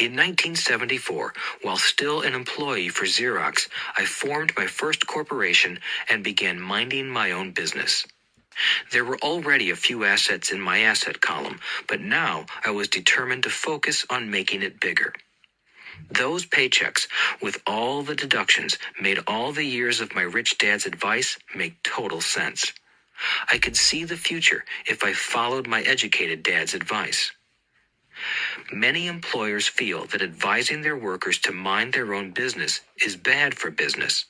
In 1974, while still an employee for Xerox, I formed my first corporation and began minding my own business. There were already a few assets in my asset column, but now I was determined to focus on making it bigger. Those paychecks, with all the deductions, made all the years of my rich dad's advice make total sense. I could see the future if I followed my educated dad's advice. Many employers feel that advising their workers to mind their own business is bad for business.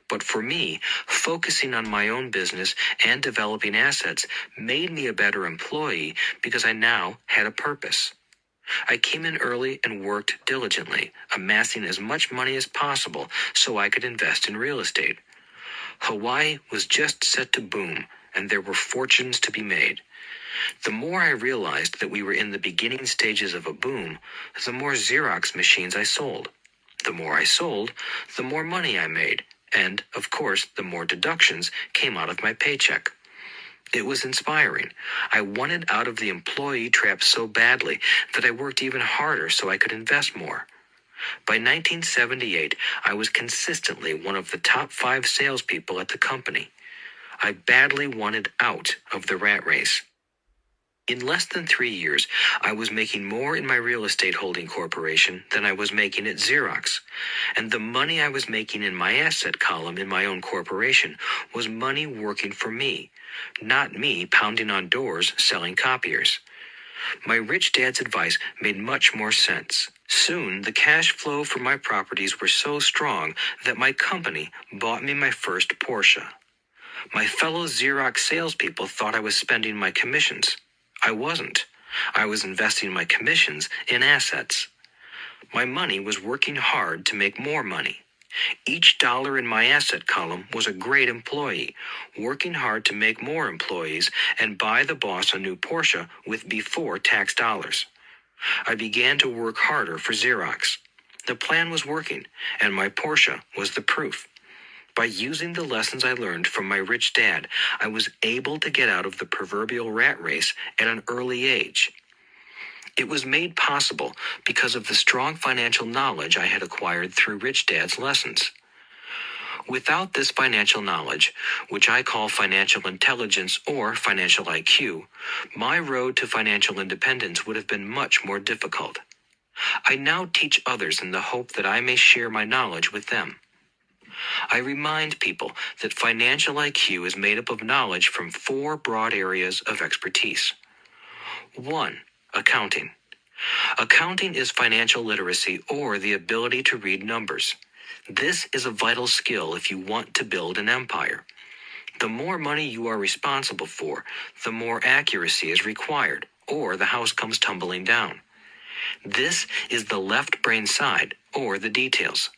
But for me, focusing on my own business and developing assets made me a better employee because I now had a purpose. I came in early and worked diligently, amassing as much money as possible so I could invest in real estate. Hawaii was just set to boom, and there were fortunes to be made. The more I realized that we were in the beginning stages of a boom, the more Xerox machines I sold. The more I sold, the more money I made, and, of course, the more deductions came out of my paycheck. It was inspiring. I wanted out of the employee trap so badly that I worked even harder so I could invest more. By 1978, I was consistently one of the top 5 salespeople at the company. I badly wanted out of the rat race. In less than 3 years, I was making more in my real estate holding corporation than I was making at Xerox. And the money I was making in my asset column in my own corporation was money working for me, not me pounding on doors selling copiers. My rich dad's advice made much more sense. Soon, the cash flow from my properties were so strong that my company bought me my first Porsche. My fellow Xerox salespeople thought I was spending my commissions. I wasn't. I was investing my commissions in assets. My money was working hard to make more money. Each dollar in my asset column was a great employee, working hard to make more employees and buy the boss a new Porsche with before-tax dollars. I began to work harder for Xerox. The plan was working, and my Porsche was the proof. By using the lessons I learned from my rich dad, I was able to get out of the proverbial rat race at an early age. It was made possible because of the strong financial knowledge I had acquired through Rich Dad's lessons. Without this financial knowledge, which I call financial intelligence or financial IQ, my road to financial independence would have been much more difficult. I now teach others in the hope that I may share my knowledge with them. I remind people that financial IQ is made up of knowledge from 4 broad areas of expertise. 1. Accounting. Accounting is financial literacy or the ability to read numbers. This is a vital skill if you want to build an empire. The more money you are responsible for, the more accuracy is required, or the house comes tumbling down. This is the left brain side, or the details.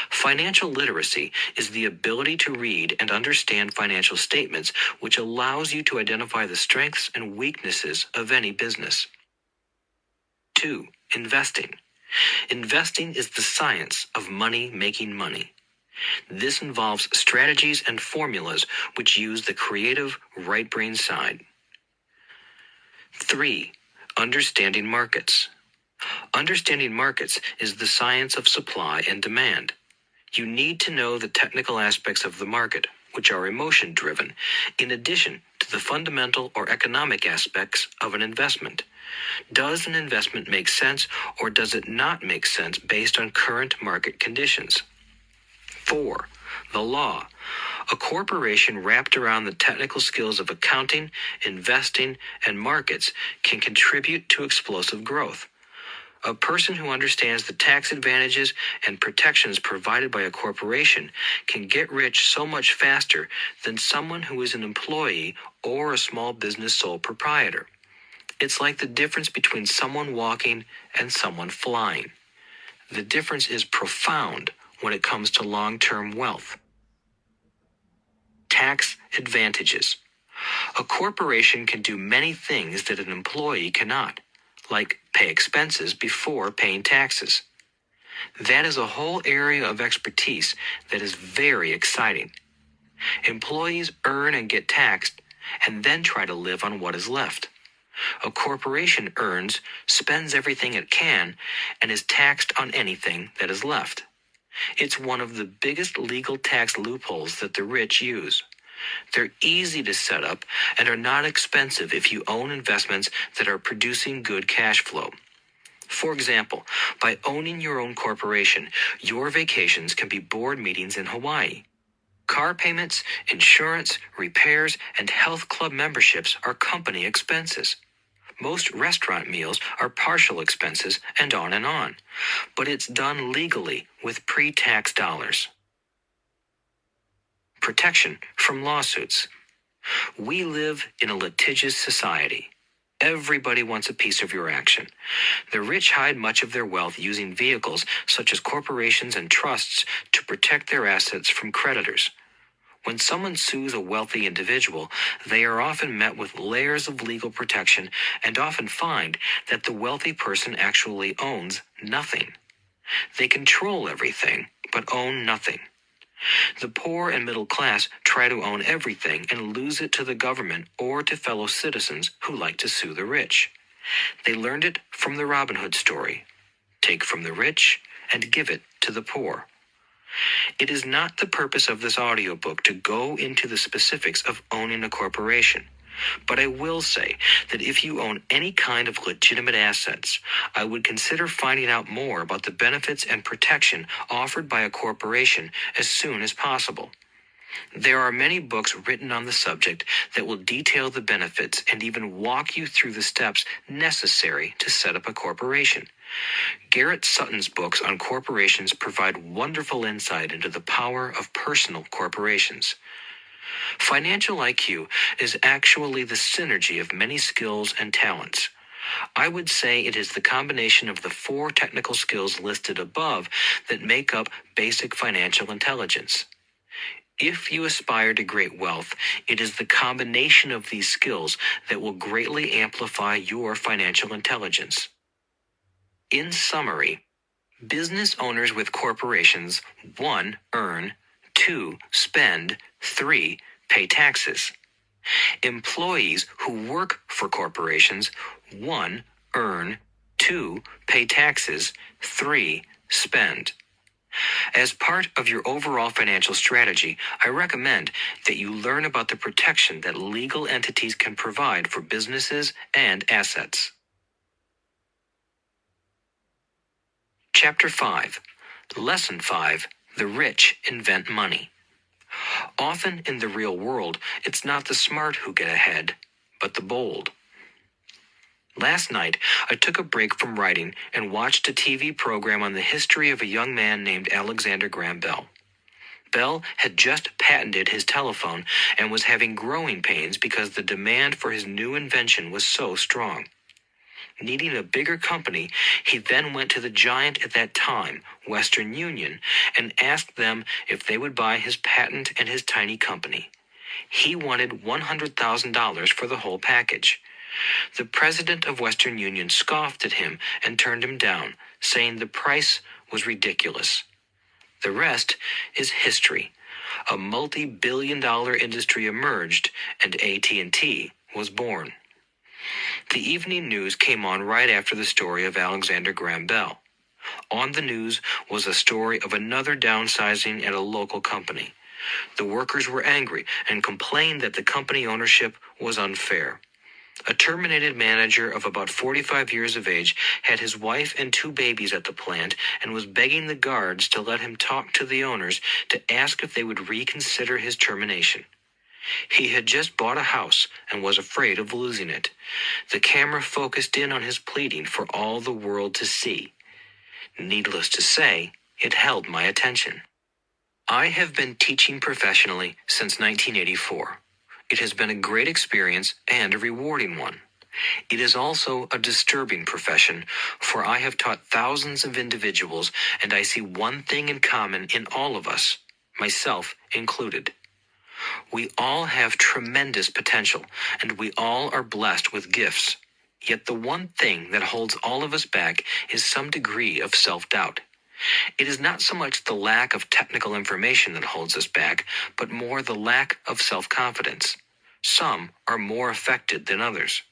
Financial literacy is the ability to read and understand financial statements, which allows you to identify the strengths and weaknesses of any business. 2. Investing. Investing is the science of making money. This involves strategies and formulas which use the creative right brain side. 3. Understanding markets. Understanding markets is the science of supply and demand. You need to know the technical aspects of the market, which are emotion-driven, in addition to the fundamental or economic aspects of an investment. Does an investment make sense or does it not make sense based on current market conditions? 4. The law. A corporation wrapped around the technical skills of accounting, investing, and markets can contribute to explosive growth. A person who understands the tax advantages and protections provided by a corporation can get rich so much faster than someone who is an employee or a small business sole proprietor. It's like the difference between someone walking and someone flying. The difference is profound when it comes to long-term wealth. Tax advantages. A corporation can do many things that an employee cannot, like pay expenses before paying taxes. That is a whole area of expertise that is very exciting. Employees earn and get taxed and then try to live on what is left. A corporation earns, spends everything it can, and is taxed on anything that is left. It's one of the biggest legal tax loopholes that the rich use. They're easy to set up and are not expensive if you own investments that are producing good cash flow. For example, by owning your own corporation, your vacations can be board meetings in Hawaii. Car payments, insurance, repairs, and health club memberships are company expenses. Most restaurant meals are partial expenses, and on. But it's done legally with pre-tax dollars. Protection from lawsuits. We live in a litigious society. Everybody wants a piece of your action. The rich hide much of their wealth using vehicles such as corporations and trusts to protect their assets from creditors. When someone sues a wealthy individual, they are often met with layers of legal protection and often find that the wealthy person actually owns nothing. They control everything, but own nothing. The poor and middle class try to own everything and lose it to the government or to fellow citizens who like to sue the rich. They learned it from the Robin Hood story. Take from the rich and give it to the poor. It is not the purpose of this audiobook to go into the specifics of owning a corporation, but I will say that if you own any kind of legitimate assets, I would consider finding out more about the benefits and protection offered by a corporation as soon as possible. There are many books written on the subject that will detail the benefits and even walk you through the steps necessary to set up a corporation. Garrett Sutton's books on corporations provide wonderful insight into the power of personal corporations. Financial IQ is actually the synergy of many skills and talents. I would say it is the combination of the 4 technical skills listed above that make up basic financial intelligence. If you aspire to great wealth, it is the combination of these skills that will greatly amplify your financial intelligence. In summary, business owners with corporations 1. Earn, 2. Spend, 3. Pay taxes. Employees who work for corporations 1. Earn, 2. Pay taxes, 3. Spend. As part of your overall financial strategy, I recommend that you learn about the protection that legal entities can provide for businesses and assets. Chapter 5. Lesson 5. The rich invent money. Often in the real world, it's not the smart who get ahead, but the bold. Last night, I took a break from writing and watched a TV program on the history of a young man named Alexander Graham Bell. Bell had just patented his telephone and was having growing pains because the demand for his new invention was so strong. Needing a bigger company, he then went to the giant at that time, Western Union, and asked them if they would buy his patent and his tiny company. He wanted $100,000 for the whole package. The president of Western Union scoffed at him and turned him down, saying the price was ridiculous. The rest is history. A multi-billion-dollar industry emerged, and AT&T was born. The evening news came on right after the story of Alexander Graham Bell. On the news was a story of another downsizing at a local company. The workers were angry and complained that the company ownership was unfair. A terminated manager of about 45 years of age had his wife and 2 babies at the plant and was begging the guards to let him talk to the owners to ask if they would reconsider his termination. He had just bought a house and was afraid of losing it. The camera focused in on his pleading for all the world to see. Needless to say, it held my attention. I have been teaching professionally since 1984. It has been a great experience and a rewarding one. It is also a disturbing profession, for I have taught thousands of individuals, and I see one thing in common in all of us, myself included. We all have tremendous potential, and we all are blessed with gifts. Yet the one thing that holds all of us back is some degree of self-doubt. It is not so much the lack of technical information that holds us back, but more the lack of self-confidence. Some are more affected than others.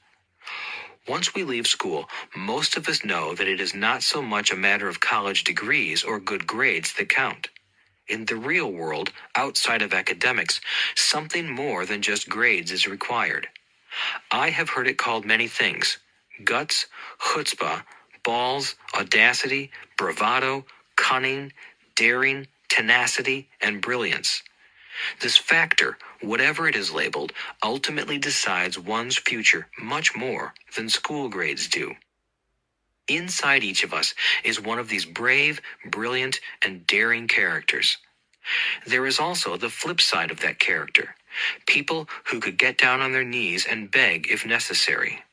Once we leave school, most of us know that it is not so much a matter of college degrees or good grades that count. In the real world, outside of academics, something more than just grades is required. I have heard it called many things: guts, chutzpah, balls, audacity, bravado, cunning, daring, tenacity, and brilliance. This factor, whatever it is labeled, ultimately decides one's future much more than school grades do. Inside each of us is one of these brave, brilliant, and daring characters. There is also the flip side of that character: people who could get down on their knees and beg if necessary.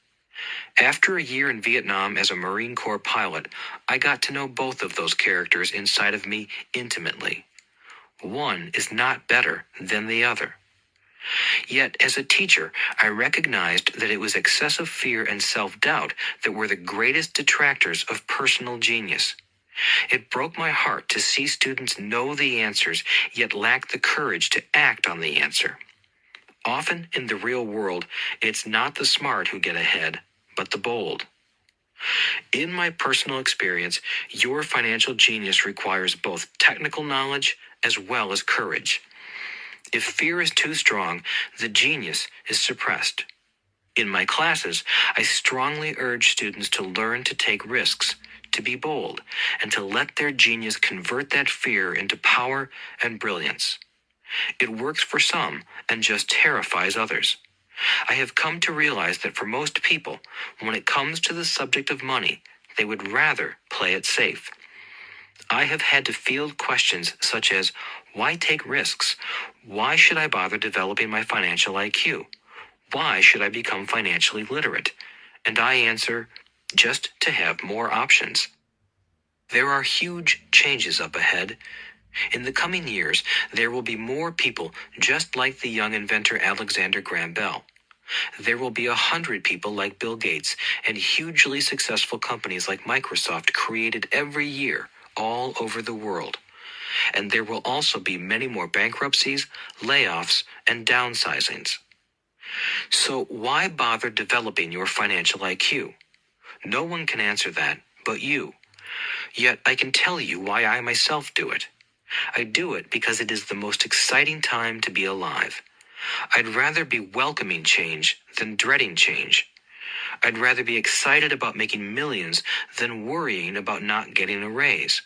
After a year in Vietnam as a Marine Corps pilot, I got to know both of those characters inside of me intimately. One is not better than the other. Yet, as a teacher, I recognized that it was excessive fear and self-doubt that were the greatest detractors of personal genius. It broke my heart to see students know the answers, yet lack the courage to act on the answer. Often in the real world, it's not the smart who get ahead, but the bold. In my personal experience, your financial genius requires both technical knowledge as well as courage. If fear is too strong, the genius is suppressed. In my classes, I strongly urge students to learn to take risks, to be bold, and to let their genius convert that fear into power and brilliance. It works for some and just terrifies others. I have come to realize that for most people, when it comes to the subject of money, they would rather play it safe. I have had to field questions such as, why take risks? Why should I bother developing my financial IQ? Why should I become financially literate? And I answer, just to have more options. There are huge changes up ahead. In the coming years, there will be more people just like the young inventor Alexander Graham Bell. There will be 100 people like Bill Gates and hugely successful companies like Microsoft created every year all over the world. And there will also be many more bankruptcies, layoffs, and downsizings. So why bother developing your financial IQ? No one can answer that but you. Yet I can tell you why I myself do it. I do it because it is the most exciting time to be alive. I'd rather be welcoming change than dreading change. I'd rather be excited about making millions than worrying about not getting a raise.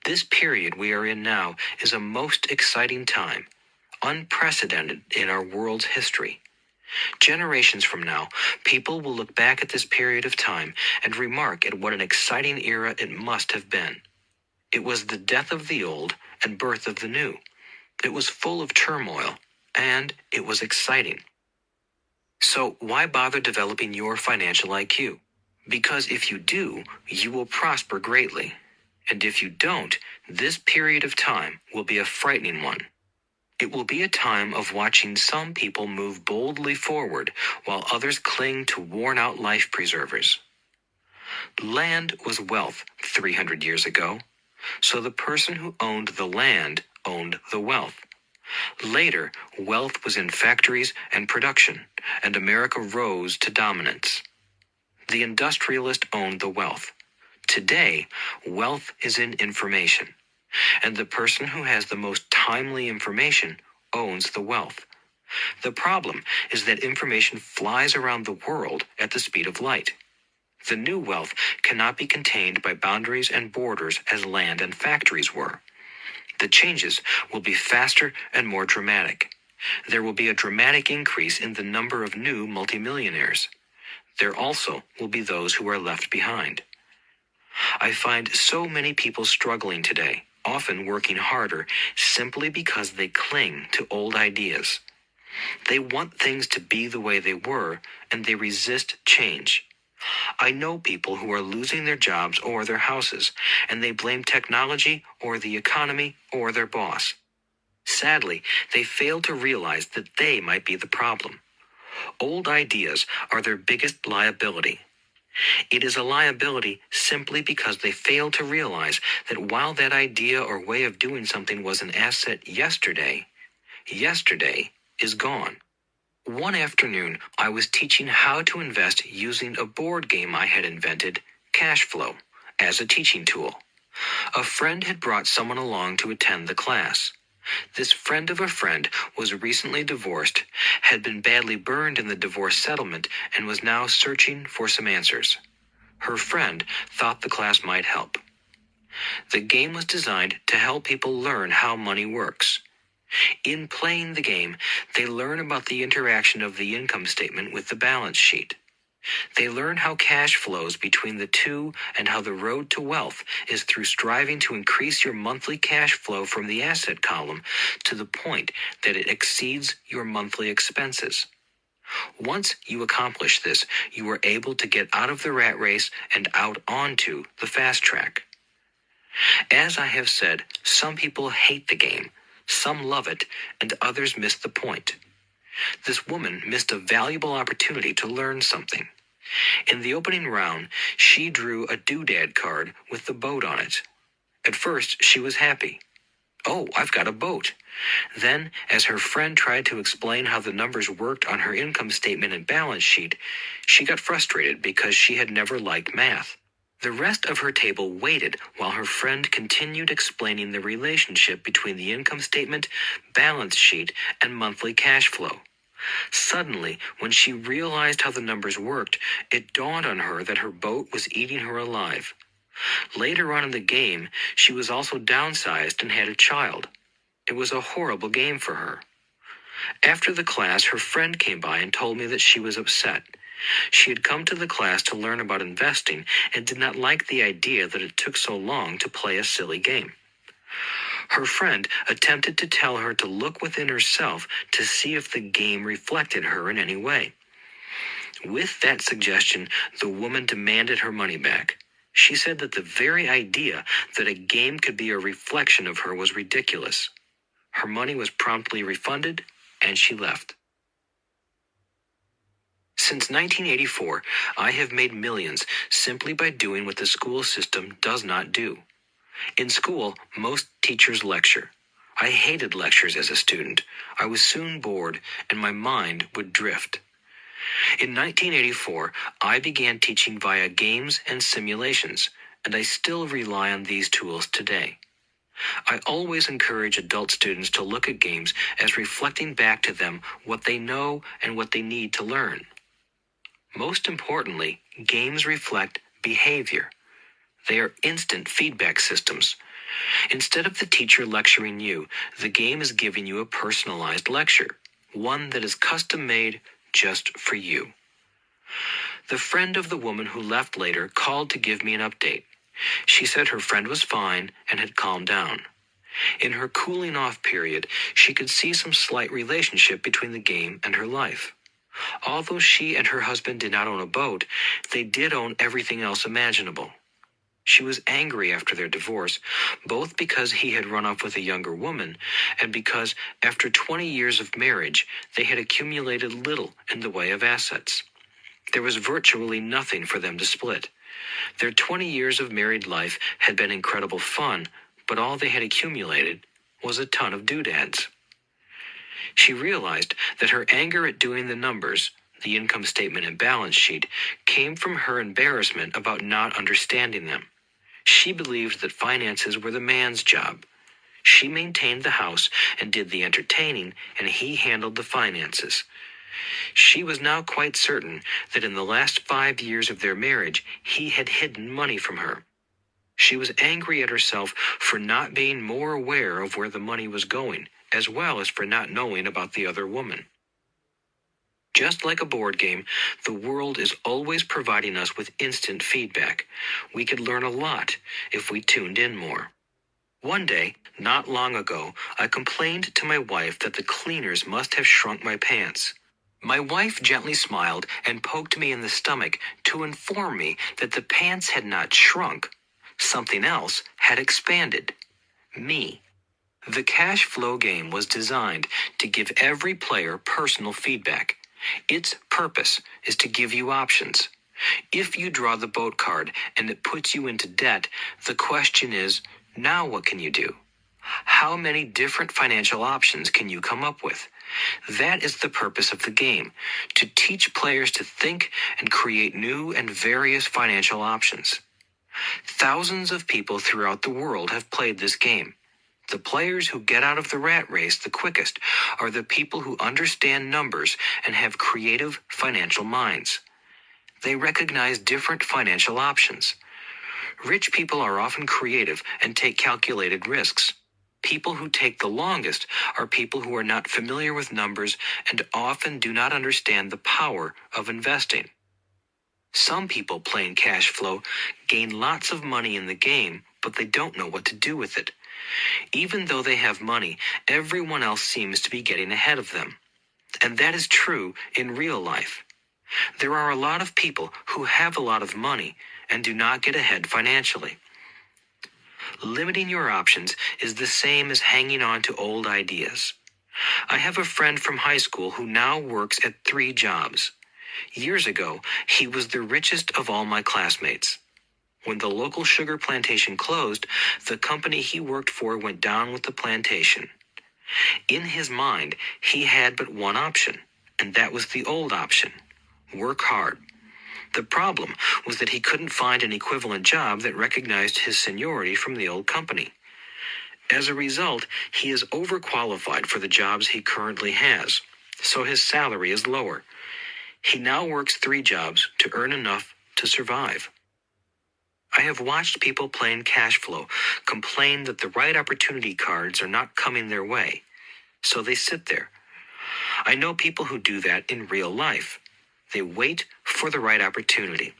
This period we are in now is a most exciting time, unprecedented in our world's history. Generations from now, people will look back at this period of time and remark at what an exciting era it must have been. It was the death of the old and birth of the new. It was full of turmoil, and it was exciting. So why bother developing your financial IQ? Because if you do, you will prosper greatly. And if you don't, this period of time will be a frightening one. It will be a time of watching some people move boldly forward while others cling to worn-out life preservers. Land was wealth 300 years ago, so the person who owned the land owned the wealth. Later, wealth was in factories and production, and America rose to dominance. The industrialist owned the wealth. Today, wealth is in information, and the person who has the most timely information owns the wealth. The problem is that information flies around the world at the speed of light. The new wealth cannot be contained by boundaries and borders as land and factories were. The changes will be faster and more dramatic. There will be a dramatic increase in the number of new multimillionaires. There also will be those who are left behind. I find so many people struggling today, often working harder, simply because they cling to old ideas. They want things to be the way they were, and they resist change. I know people who are losing their jobs or their houses, and they blame technology or the economy or their boss. Sadly, they fail to realize that they might be the problem. Old ideas are their biggest liability. It is a liability simply because they fail to realize that while that idea or way of doing something was an asset yesterday, yesterday is gone. One afternoon, I was teaching how to invest using a board game I had invented, Cash Flow, as a teaching tool. A friend had brought someone along to attend the class. This friend of a friend was recently divorced, had been badly burned in the divorce settlement, and was now searching for some answers. Her friend thought the class might help. The game was designed to help people learn how money works. In playing the game, they learn about the interaction of the income statement with the balance sheet. They learn how cash flows between the two and how the road to wealth is through striving to increase your monthly cash flow from the asset column to the point that it exceeds your monthly expenses. Once you accomplish this, you are able to get out of the rat race and out onto the fast track. As I have said, some people hate the game, some love it, and others miss the point. This woman missed a valuable opportunity to learn something. In the opening round, she drew a doodad card with the boat on it. At first, she was happy. "Oh, I've got a boat." Then, as her friend tried to explain how the numbers worked on her income statement and balance sheet, she got frustrated because she had never liked math. The rest of her table waited while her friend continued explaining the relationship between the income statement, balance sheet, and monthly cash flow. Suddenly, when she realized how the numbers worked, it dawned on her that her boat was eating her alive. Later on in the game, she was also downsized and had a child. It was a horrible game for her. After the class, her friend came by and told me that she was upset. She had come to the class to learn about investing and did not like the idea that it took so long to play a silly game. Her friend attempted to tell her to look within herself to see if the game reflected her in any way. With that suggestion, the woman demanded her money back. She said that the very idea that a game could be a reflection of her was ridiculous. Her money was promptly refunded, and she left. Since 1984, I have made millions simply by doing what the school system does not do. In school, most teachers lecture. I hated lectures as a student. I was soon bored, and my mind would drift. In 1984, I began teaching via games and simulations, and I still rely on these tools today. I always encourage adult students to look at games as reflecting back to them what they know and what they need to learn. Most importantly, games reflect behavior. They are instant feedback systems. Instead of the teacher lecturing you, the game is giving you a personalized lecture, one that is custom-made just for you. The friend of the woman who left later called to give me an update. She said her friend was fine and had calmed down. In her cooling off period, she could see some slight relationship between the game and her life. Although she and her husband did not own a boat, they did own everything else imaginable. She was angry after their divorce, both because he had run off with a younger woman and because, after 20 years of marriage, they had accumulated little in the way of assets. There was virtually nothing for them to split. Their 20 years of married life had been incredible fun, but all they had accumulated was a ton of doodads. She realized that her anger at doing the numbers, the income statement and balance sheet, came from her embarrassment about not understanding them. She believed that finances were the man's job. She maintained the house and did the entertaining, and he handled the finances. She was now quite certain that in the last 5 years of their marriage, he had hidden money from her. She was angry at herself for not being more aware of where the money was going, as well as for not knowing about the other woman. Just like a board game, the world is always providing us with instant feedback. We could learn a lot if we tuned in more. One day, not long ago, I complained to my wife that the cleaners must have shrunk my pants. My wife gently smiled and poked me in the stomach to inform me that the pants had not shrunk. Something else had expanded. Me. The cash flow game was designed to give every player personal feedback. Its purpose is to give you options. If you draw the boat card and it puts you into debt, the question is, now what can you do? How many different financial options can you come up with? That is the purpose of the game, to teach players to think and create new and various financial options. Thousands of people throughout the world have played this game. The players who get out of the rat race the quickest are the people who understand numbers and have creative financial minds. They recognize different financial options. Rich people are often creative and take calculated risks. People who take the longest are people who are not familiar with numbers and often do not understand the power of investing. Some people playing cash flow gain lots of money in the game, but they don't know what to do with it. Even though they have money, everyone else seems to be getting ahead of them. And that is true in real life. There are a lot of people who have a lot of money and do not get ahead financially. Limiting your options is the same as hanging on to old ideas. I have a friend from high school who now works at 3 jobs. Years ago, he was the richest of all my classmates. When the local sugar plantation closed, the company he worked for went down with the plantation. In his mind, he had but one option, and that was the old option: work hard. The problem was that he couldn't find an equivalent job that recognized his seniority from the old company. As a result, he is overqualified for the jobs he currently has, so his salary is lower. He now works 3 jobs to earn enough to survive. I have watched people playing cash flow complain that the right opportunity cards are not coming their way, so they sit there. I know people who do that in real life. They wait for the right opportunity.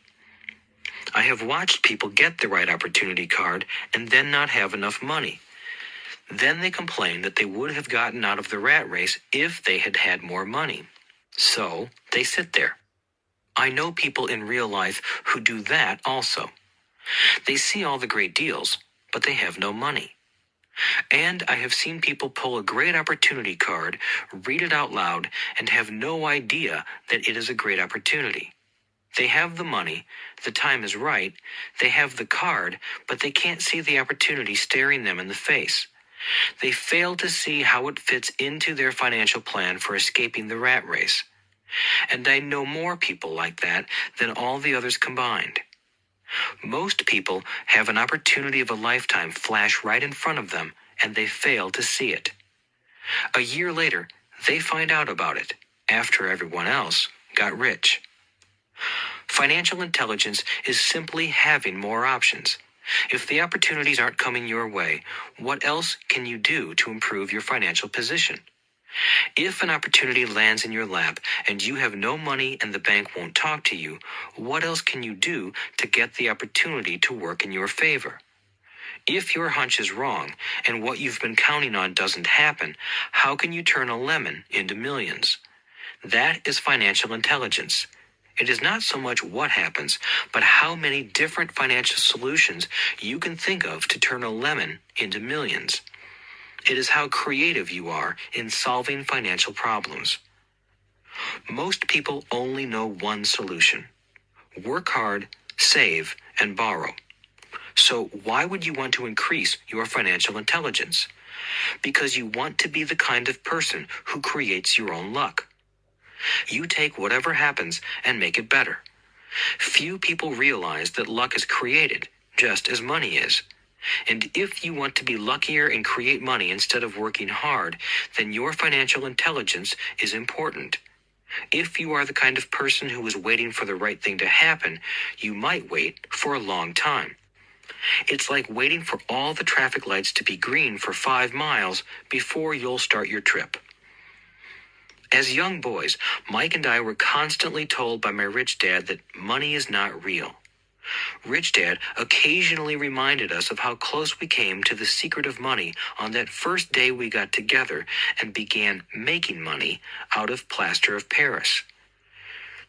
I have watched people get the right opportunity card and then not have enough money. Then they complain that they would have gotten out of the rat race if they had had more money. So they sit there. I know people in real life who do that also. They see all the great deals, but they have no money. And I have seen people pull a great opportunity card, read it out loud, and have no idea that it is a great opportunity. They have the money, the time is right, they have the card, but they can't see the opportunity staring them in the face. They fail to see how it fits into their financial plan for escaping the rat race. And I know more people like that than all the others combined. Most people have an opportunity of a lifetime flash right in front of them, and they fail to see it. A year later, they find out about it, after everyone else got rich. Financial intelligence is simply having more options. If the opportunities aren't coming your way, what else can you do to improve your financial position? If an opportunity lands in your lap and you have no money and the bank won't talk to you, what else can you do to get the opportunity to work in your favor? If your hunch is wrong and what you've been counting on doesn't happen, how can you turn a lemon into millions? That is financial intelligence. It is not so much what happens, but how many different financial solutions you can think of to turn a lemon into millions. It is how creative you are in solving financial problems. Most people only know one solution: work hard, save, and borrow. So why would you want to increase your financial intelligence? Because you want to be the kind of person who creates your own luck. You take whatever happens and make it better. Few people realize that luck is created, just as money is. And if you want to be luckier and create money instead of working hard, then your financial intelligence is important. If you are the kind of person who is waiting for the right thing to happen, you might wait for a long time. It's like waiting for all the traffic lights to be green for 5 miles before you'll start your trip. As young boys, Mike and I were constantly told by my rich dad that money is not real. Rich Dad occasionally reminded us of how close we came to the secret of money on that first day we got together and began making money out of plaster of Paris.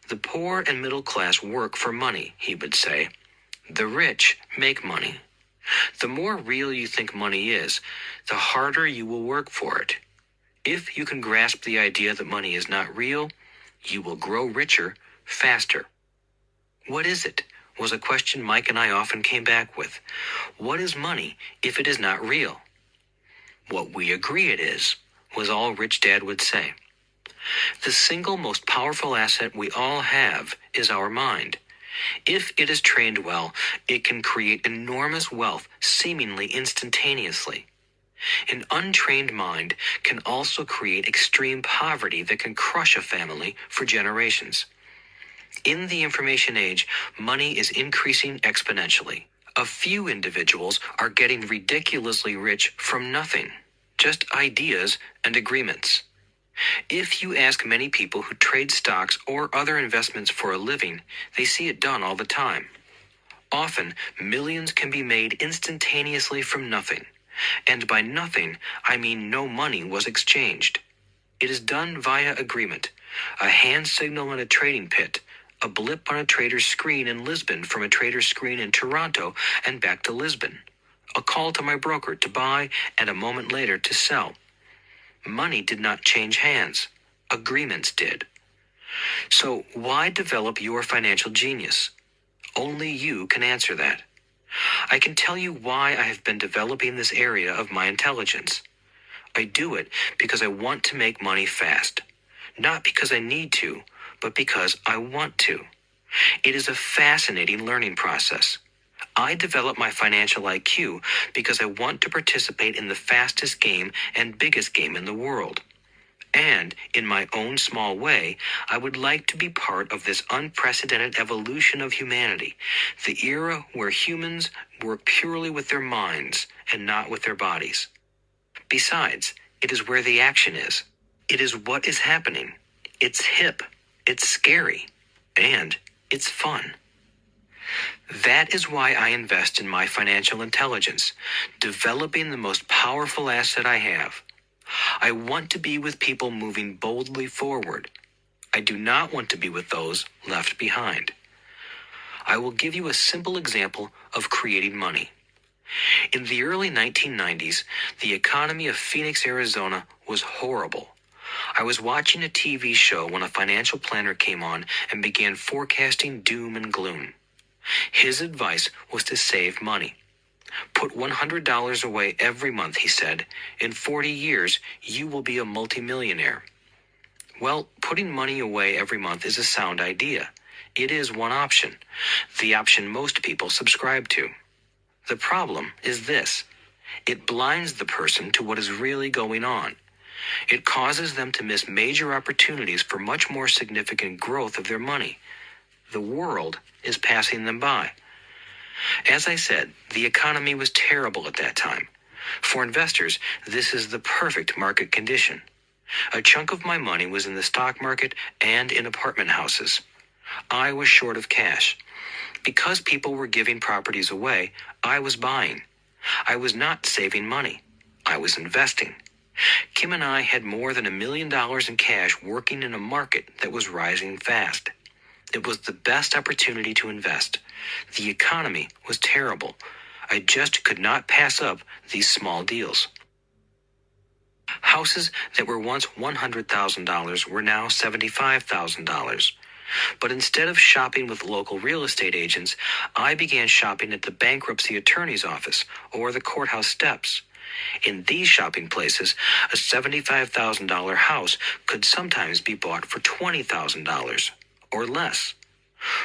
The poor and middle class work for money, he would say. The rich make money. The more real you think money is, the harder you will work for it. If you can grasp the idea that money is not real, you will grow richer faster. What is it? Was a question Mike and I often came back with. What is money if it is not real? What we agree it is, was all Rich Dad would say. The single most powerful asset we all have is our mind. If it is trained well, it can create enormous wealth seemingly instantaneously. An untrained mind can also create extreme poverty that can crush a family for generations. In the information age, money is increasing exponentially. A few individuals are getting ridiculously rich from nothing, just ideas and agreements. If you ask many people who trade stocks or other investments for a living, they see it done all the time. Often, millions can be made instantaneously from nothing. And by nothing, I mean no money was exchanged. It is done via agreement, a hand signal in a trading pit, a blip on a trader's screen in Lisbon from a trader's screen in Toronto and back to Lisbon, a call to my broker to buy and a moment later to sell. Money did not change hands. Agreements did. So why develop your financial genius? Only you can answer that. I can tell you why I have been developing this area of my intelligence. I do it because I want to make money fast. Not because I need to, but because I want to. It is a fascinating learning process. I develop my financial IQ because I want to participate in the fastest game and biggest game in the world. And, in my own small way, I would like to be part of this unprecedented evolution of humanity, the era where humans work purely with their minds and not with their bodies. Besides, it is where the action is. It is what is happening. It's hip, it's scary, and it's fun. That is why I invest in my financial intelligence, developing the most powerful asset I have. I want to be with people moving boldly forward. I do not want to be with those left behind. I will give you a simple example of creating money. In the early 1990s, the economy of Phoenix, Arizona was horrible. I was watching a TV show when a financial planner came on and began forecasting doom and gloom. His advice was to save money. Put $100 away every month, he said. In 40 years, you will be a multimillionaire. Well, putting money away every month is a sound idea. It is one option, the option most people subscribe to. The problem is this. It blinds the person to what is really going on. It causes them to miss major opportunities for much more significant growth of their money. The world is passing them by. As I said, the economy was terrible at that time. For investors, this is the perfect market condition. A chunk of my money was in the stock market and in apartment houses. I was short of cash. Because people were giving properties away, I was buying. I was not saving money. I was investing. Kim and I had more than $1 million in cash working in a market that was rising fast. It was the best opportunity to invest. The economy was terrible. I just could not pass up these small deals. Houses that were once $100,000 were now $75,000. But instead of shopping with local real estate agents, I began shopping at the bankruptcy attorney's office or the courthouse steps. In these shopping places, a $75,000 house could sometimes be bought for $20,000 or less.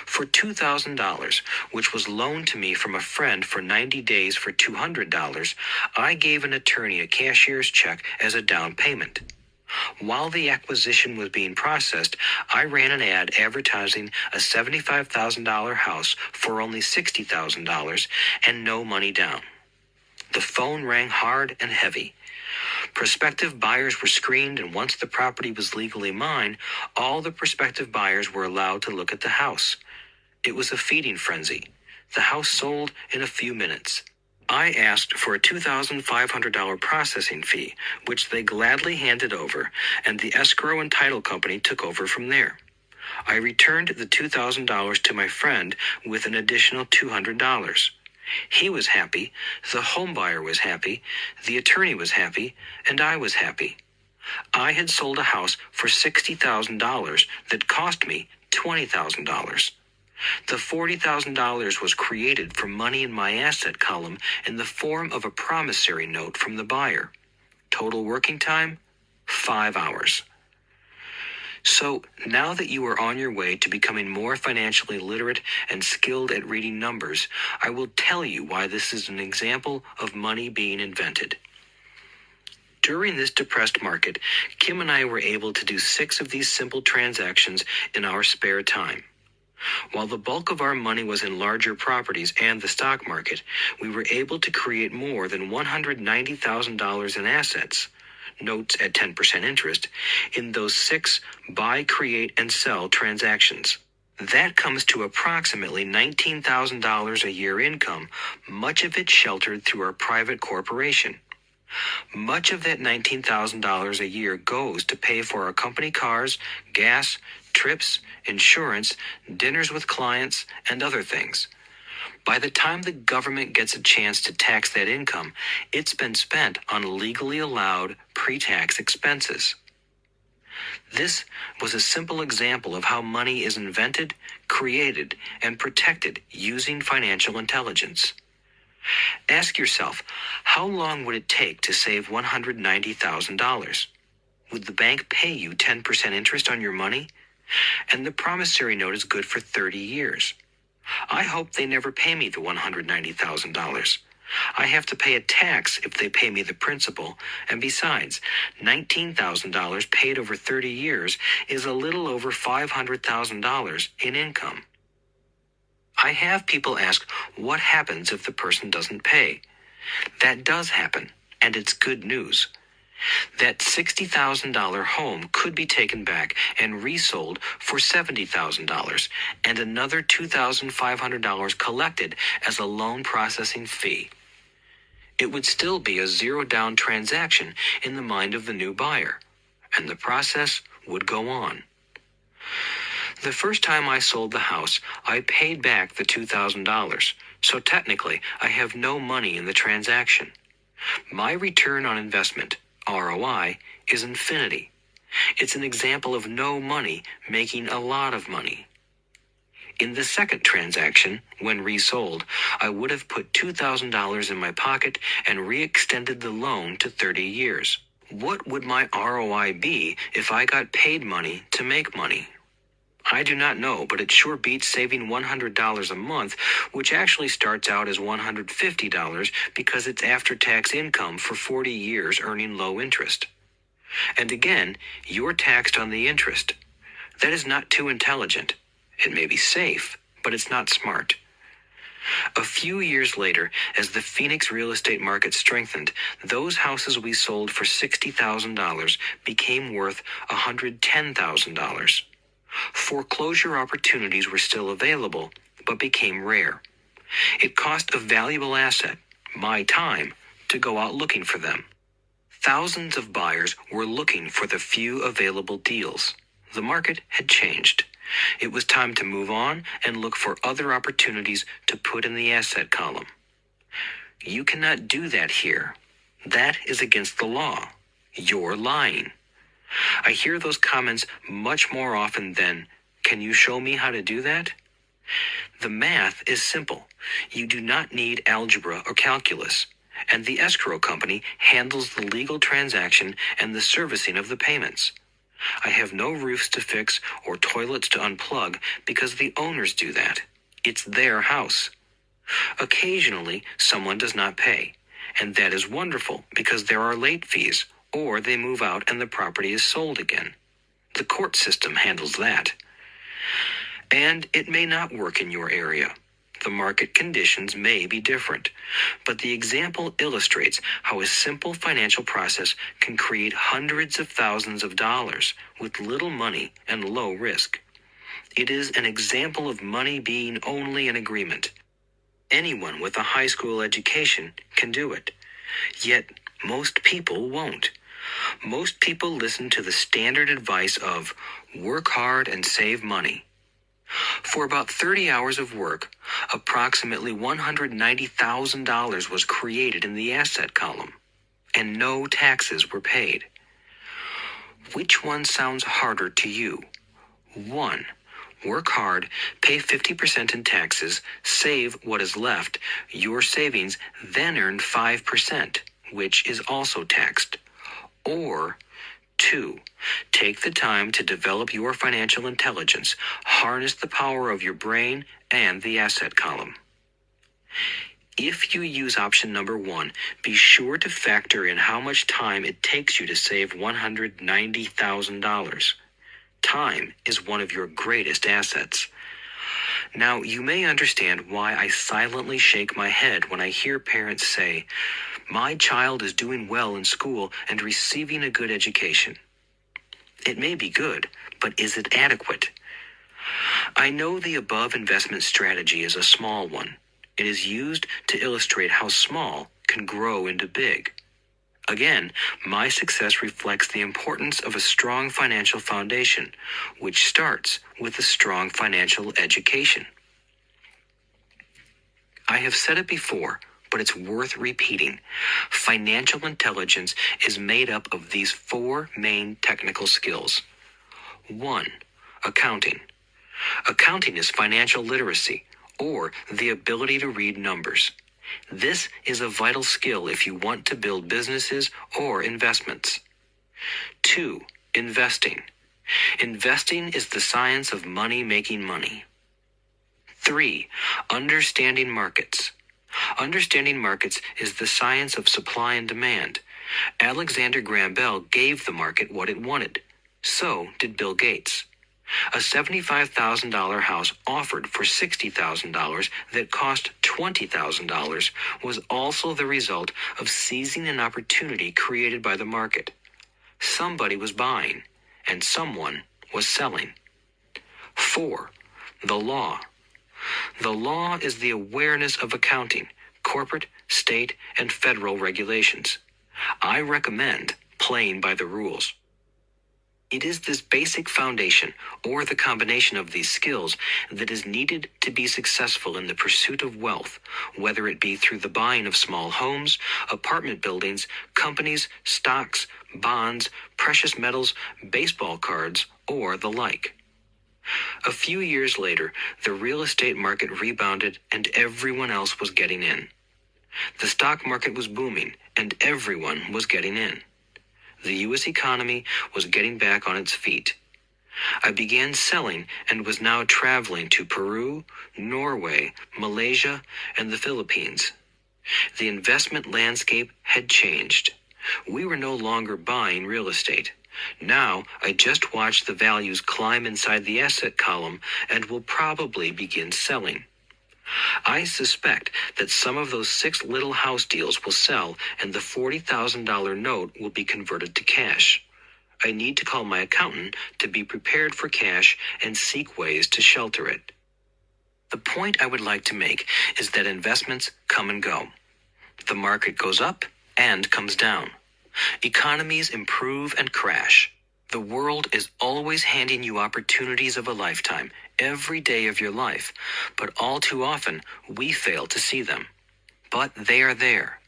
For $2,000, which was loaned to me from a friend for 90 days for $200, I gave an attorney a cashier's check as a down payment. While the acquisition was being processed, I ran an ad advertising a $75,000 house for only $60,000 and no money down. The phone rang hard and heavy. Prospective buyers were screened, and once the property was legally mine, all the prospective buyers were allowed to look at the house. It was a feeding frenzy. The house sold in a few minutes. I asked for a $2,500 processing fee, which they gladly handed over, and the escrow and title company took over from there. I returned the $2,000 to my friend with an additional $200. He was happy, the home buyer was happy, the attorney was happy, and I was happy. I had sold a house for $60,000 that cost me $20,000. The $40,000 was created from money in my asset column in the form of a promissory note from the buyer. Total working time, 5 hours. So, now that you are on your way to becoming more financially literate and skilled at reading numbers, I will tell you why this is an example of money being invented. During this depressed market, Kim and I were able to do 6 of these simple transactions in our spare time. While the bulk of our money was in larger properties and the stock market, we were able to create more than $190,000 in assets, notes at 10% interest, in those 6 buy, create, and sell transactions. That comes to approximately $19,000 a year income, much of it sheltered through our private corporation. Much of that $19,000 a year goes to pay for our company cars, gas, trips, insurance, dinners with clients, and other things. By the time the government gets a chance to tax that income, it's been spent on legally allowed pre-tax expenses. This was a simple example of how money is invented, created, and protected using financial intelligence. Ask yourself, how long would it take to save $190,000? Would the bank pay you 10% interest on your money? And the promissory note is good for 30 years. I hope they never pay me the $190,000. I have to pay a tax if they pay me the principal, and besides, $19,000 paid over 30 years is a little over $500,000 in income. I have people ask, what happens if the person doesn't pay? That does happen, and it's good news. That $60,000 home could be taken back and resold for $70,000, and another $2,500 collected as a loan processing fee. It would still be a zero-down transaction in the mind of the new buyer, and the process would go on. The first time I sold the house, I paid back the $2,000, so technically I have no money in the transaction. My return on investment, ROI, is infinity. It's an example of no money making a lot of money. In the second transaction, when resold, I would have put $2,000 in my pocket and re-extended the loan to 30 years. What would my ROI be if I got paid money to make money? I do not know, but it sure beats saving $100 a month, which actually starts out as $150 because it's after-tax income for 40 years earning low interest. And again, you're taxed on the interest. That is not too intelligent. It may be safe, but it's not smart. A few years later, as the Phoenix real estate market strengthened, those houses we sold for $60,000 became worth $110,000. Foreclosure opportunities were still available, but became rare. It cost a valuable asset, my time, to go out looking for them. Thousands of buyers were looking for the few available deals. The market had changed. It was time to move on and look for other opportunities to put in the asset column. You cannot do that here. That is against the law. You're lying. I hear those comments much more often than, "Can you show me how to do that?" The math is simple. You do not need algebra or calculus, and the escrow company handles the legal transaction and the servicing of the payments. I have no roofs to fix or toilets to unplug because the owners do that. It's their house. Occasionally, someone does not pay, and that is wonderful because there are late fees, or they move out and the property is sold again. The court system handles that. And it may not work in your area. The market conditions may be different, but the example illustrates how a simple financial process can create hundreds of thousands of dollars with little money and low risk. It is an example of money being only an agreement. Anyone with a high school education can do it. Yet, most people won't. Most people listen to the standard advice of work hard and save money. For about 30 hours of work, approximately $190,000 was created in the asset column, and no taxes were paid. Which one sounds harder to you? 1. Work hard, pay 50% in taxes, save what is left, your savings, then earn 5%, which is also taxed. Or 2. Take the time to develop your financial intelligence. Harness the power of your brain and the asset column. If you use option number 1, be sure to factor in how much time it takes you to save $190,000. Time is one of your greatest assets. Now, you may understand why I silently shake my head when I hear parents say, "My child is doing well in school and receiving a good education." It may be good, but is it adequate? I know the above investment strategy is a small one. It is used to illustrate how small can grow into big. Again, my success reflects the importance of a strong financial foundation, which starts with a strong financial education. I have said it before, but it's worth repeating. Financial intelligence is made up of these 4 main technical skills. 1. Accounting. Accounting is financial literacy, or the ability to read numbers. This is a vital skill if you want to build businesses or investments. 2. Investing. Investing is the science of money making money. 3. Understanding markets. Understanding markets is the science of supply and demand. Alexander Graham Bell gave the market what it wanted. So did Bill Gates. A $75,000 house offered for $60,000 that cost $20,000 was also the result of seizing an opportunity created by the market. Somebody was buying, and someone was selling. 4. The law. The law is the awareness of accounting, corporate, state, and federal regulations. I recommend playing by the rules. It is this basic foundation, or the combination of these skills, that is needed to be successful in the pursuit of wealth, whether it be through the buying of small homes, apartment buildings, companies, stocks, bonds, precious metals, baseball cards, or the like. A few years later, the real estate market rebounded and everyone else was getting in. The stock market was booming and everyone was getting in. The U.S. economy was getting back on its feet. I began selling and was now traveling to Peru, Norway, Malaysia, and the Philippines. The investment landscape had changed. We were no longer buying real estate. Now, I just watched the values climb inside the asset column and will probably begin selling. I suspect that some of those 6 little house deals will sell and the $40,000 note will be converted to cash. I need to call my accountant to be prepared for cash and seek ways to shelter it. The point I would like to make is that investments come and go. The market goes up and comes down. Economies improve and crash. The world is always handing you opportunities of a lifetime, every day of your life, but all too often we fail to see them. But they are there.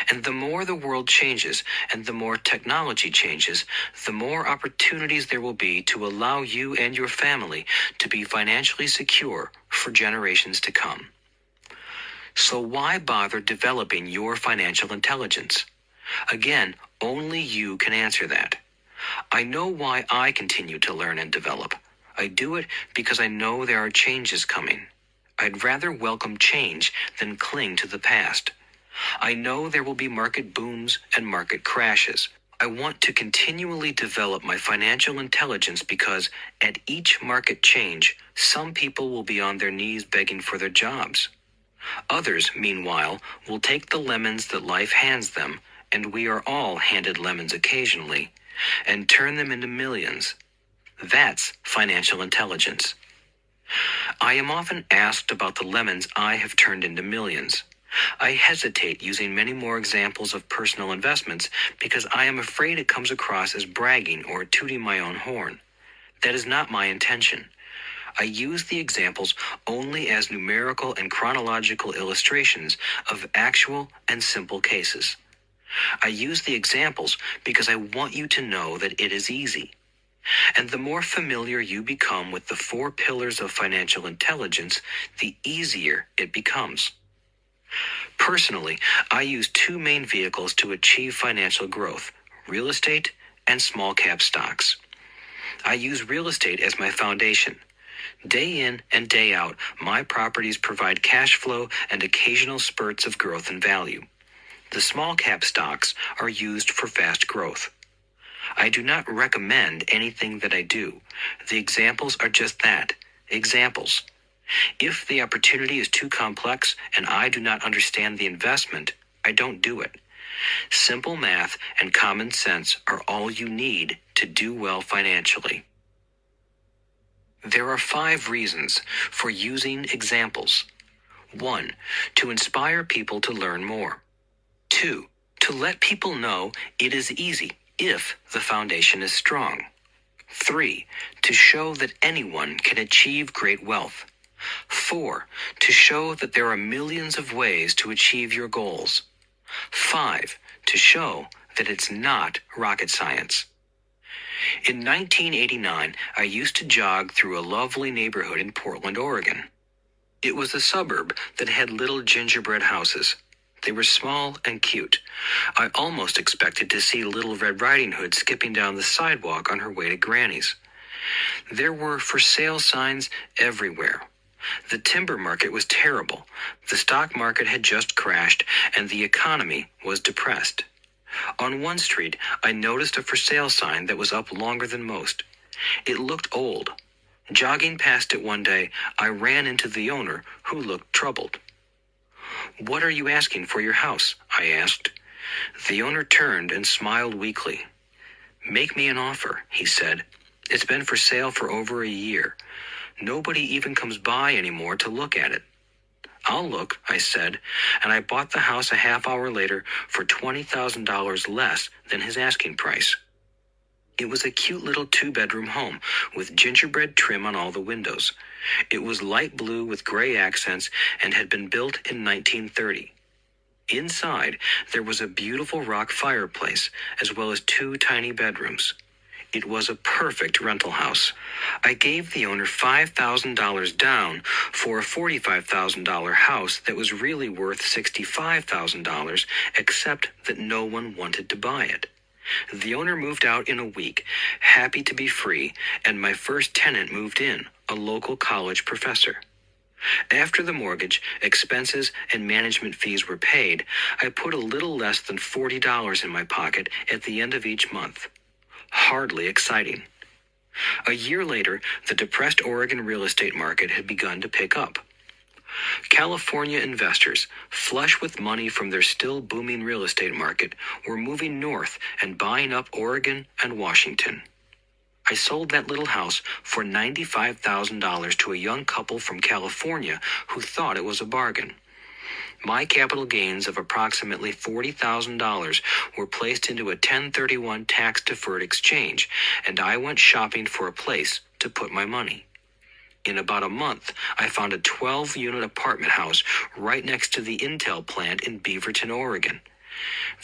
And the more the world changes and the more technology changes, the more opportunities there will be to allow you and your family to be financially secure for generations to come. So why bother developing your financial intelligence? Again, only you can answer that. I know why I continue to learn and develop. I do it because I know there are changes coming. I'd rather welcome change than cling to the past. I know there will be market booms and market crashes. I want to continually develop my financial intelligence because at each market change, some people will be on their knees begging for their jobs. Others, meanwhile, will take the lemons that life hands them, and we are all handed lemons occasionally, and turn them into millions. That's financial intelligence. I am often asked about the lemons I have turned into millions. I hesitate using many more examples of personal investments because I am afraid it comes across as bragging or tooting my own horn. That is not my intention. I use the examples only as numerical and chronological illustrations of actual and simple cases. I use the examples because I want you to know that it is easy. And the more familiar you become with the 4 pillars of financial intelligence, the easier it becomes. Personally, I use 2 main vehicles to achieve financial growth: real estate and small-cap stocks. I use real estate as my foundation. Day in and day out, my properties provide cash flow and occasional spurts of growth and value. The small-cap stocks are used for fast growth. I do not recommend anything that I do. The examples are just that, examples. If the opportunity is too complex and I do not understand the investment, I don't do it. Simple math and common sense are all you need to do well financially. There are 5 reasons for using examples. 1. To inspire people to learn more. 2. To let people know it is easy if the foundation is strong. 3. To show that anyone can achieve great wealth. 4. To show that there are millions of ways to achieve your goals. 5. To show that it's not rocket science. In 1989, I used to jog through a lovely neighborhood in Portland, Oregon. It was a suburb that had little gingerbread houses. They were small and cute. I almost expected to see Little Red Riding Hood skipping down the sidewalk on her way to Granny's. There were for sale signs everywhere. The timber market was terrible. The stock market had just crashed, and the economy was depressed. On one street, I noticed a for sale sign that was up longer than most. It looked old. Jogging past it one day, I ran into the owner, who looked troubled. "What are you asking for your house?" I asked. The owner turned and smiled weakly. "Make me an offer," he said. "It's been for sale for over a year. Nobody even comes by anymore to look at it." "I'll look," I said, and I bought the house a half hour later for $20,000 less than his asking price. It was a cute little 2-bedroom home with gingerbread trim on all the windows. It was light blue with gray accents and had been built in 1930. Inside, there was a beautiful rock fireplace, as well as 2 tiny bedrooms. It was a perfect rental house. I gave the owner $5,000 down for a $45,000 house that was really worth $65,000, except that no one wanted to buy it. The owner moved out in a week, happy to be free, and my first tenant moved in, a local college professor. After the mortgage, expenses, and management fees were paid, I put a little less than $40 in my pocket at the end of each month. Hardly exciting. A year later, the depressed Oregon real estate market had begun to pick up. California investors, flush with money from their still booming real estate market, were moving north and buying up Oregon and Washington. I sold that little house for $95,000 to a young couple from California who thought it was a bargain. My capital gains of approximately $40,000 were placed into a 1031 tax-deferred exchange, and I went shopping for a place to put my money. In about a month, I found a 12-unit apartment house right next to the Intel plant in Beaverton, Oregon.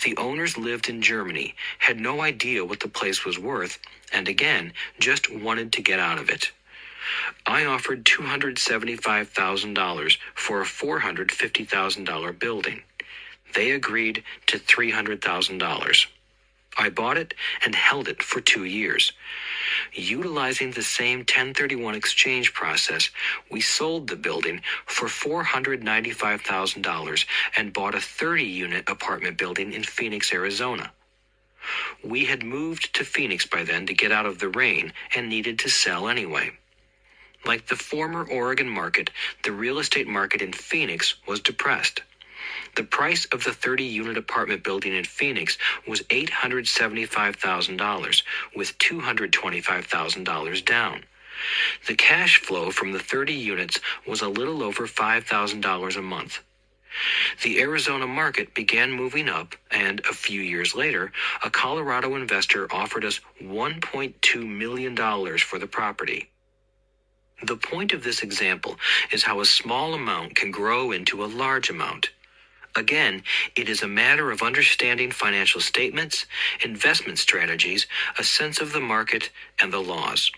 The owners lived in Germany, had no idea what the place was worth, and again, just wanted to get out of it. I offered $275,000 for a $450,000 building. They agreed to $300,000. I bought it and held it for 2 years. Utilizing the same 1031 exchange process, we sold the building for $495,000 and bought a 30-unit apartment building in Phoenix, Arizona. We had moved to Phoenix by then to get out of the rain and needed to sell anyway. Like the former Oregon market, the real estate market in Phoenix was depressed. The price of the 30-unit apartment building in Phoenix was $875,000, with $225,000 down. The cash flow from the 30 units was a little over $5,000 a month. The Arizona market began moving up, and a few years later, a Colorado investor offered us $1.2 million for the property. The point of this example is how a small amount can grow into a large amount. Again, it is a matter of understanding financial statements, investment strategies, a sense of the market, and the laws.